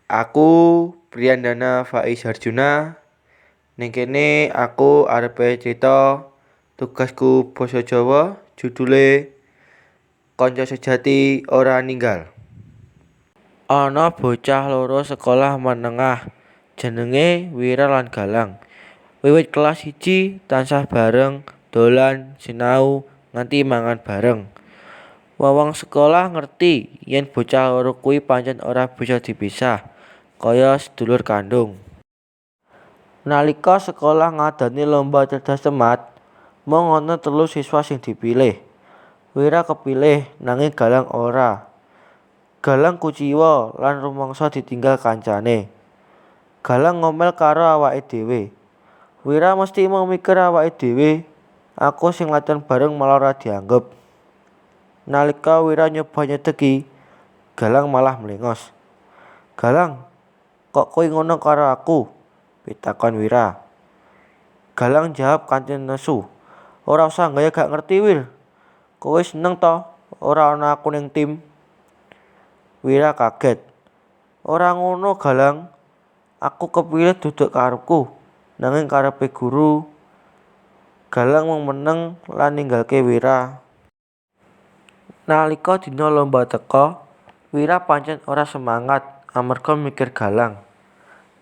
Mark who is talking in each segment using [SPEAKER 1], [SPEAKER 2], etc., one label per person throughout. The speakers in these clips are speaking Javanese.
[SPEAKER 1] Aku Priyandana Faiz Harjuna. Ning kene aku arepe crita tugasku basa Jawa judule Kanca Sejati Ora Ninggal. Ana bocah loro sekolah menengah jenenge Wira lan Galang. Wiwit kelas 1 tansah bareng dolan sinau nganti mangan bareng. Wong sekolah ngerti yen bocah loro kuwi pancen ora bisa dipisah, kaya sedulur kandung. Nalika sekolah ngadani lomba cerdas cermat, mung ana 3 siswa sing dipilih. Wira kepilih nanging Galang ora. Galang kuciwa lan rumangsa ditinggal kancane. Galang ngomel karo awake dhewe. Wira mesti mung mikir awake dhewe, aku sing latihan bareng malah ora dianggep. Nalika Wira nyoba nyedeki, Galang malah mlengos. "Galang, kok kowe ngono karo aku?" pitakon Wira. Galang jawab kanthi nesu, "Ora usah gaya gak ngerti, Wir. Kowe seneng to ora ana aku ning tim?" Wira kaget. "Ora ngono, Galang. Aku kepilih duduk karepku, nanging karepe guru." Galang mung meneng lan ninggalke Wira. Nalika dina lomba teka, Wira pancen ora semangat amarga mikir Galang.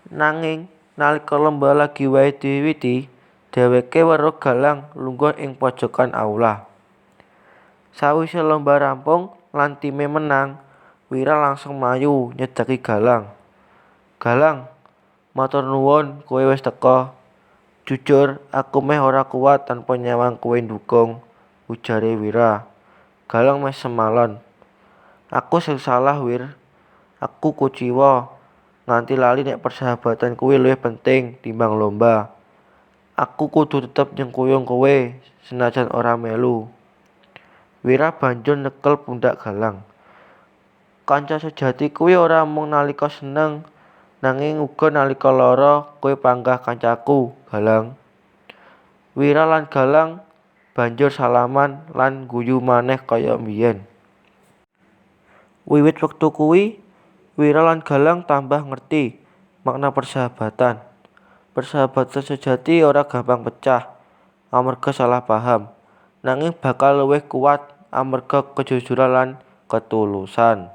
[SPEAKER 1] Nanging nalika lomba lagi wae diwiwiti, dheweke weruh Galang lungguh ing pojokan aula. Sawise lomba rampung lan time menang, Wira langsung mlayu nyedaki Galang. "Galang, matur nuwun kowe wis teka. Jujur, aku meh ora kuat tanpa nyawang kowe ndukung," ujare Wira. Galang meh semalon. "Aku sing salah, Wir. Aku kuciwa nganti lali nek persahabatan kuwi luwih penting timbang lomba. Aku kudu tetep nyengkuyung kowe senajan ora melu." Wira banjur nyekel pundak Galang. "Kanca sejati kuwi ora mung nalika seneng, nanging uga nalika lara kowe panggah kancaku, Galang." Wira lan Galang banjur salaman lan ngguyu maneh kaya mbiyen. Wiwit wektu kuwi, Wira lan Galang tambah ngerti makna persahabatan. Persahabatan sejati ora gampang pecah amarga salah paham, nanging bakal luwih kuat amarga kejujuran lan ketulusan.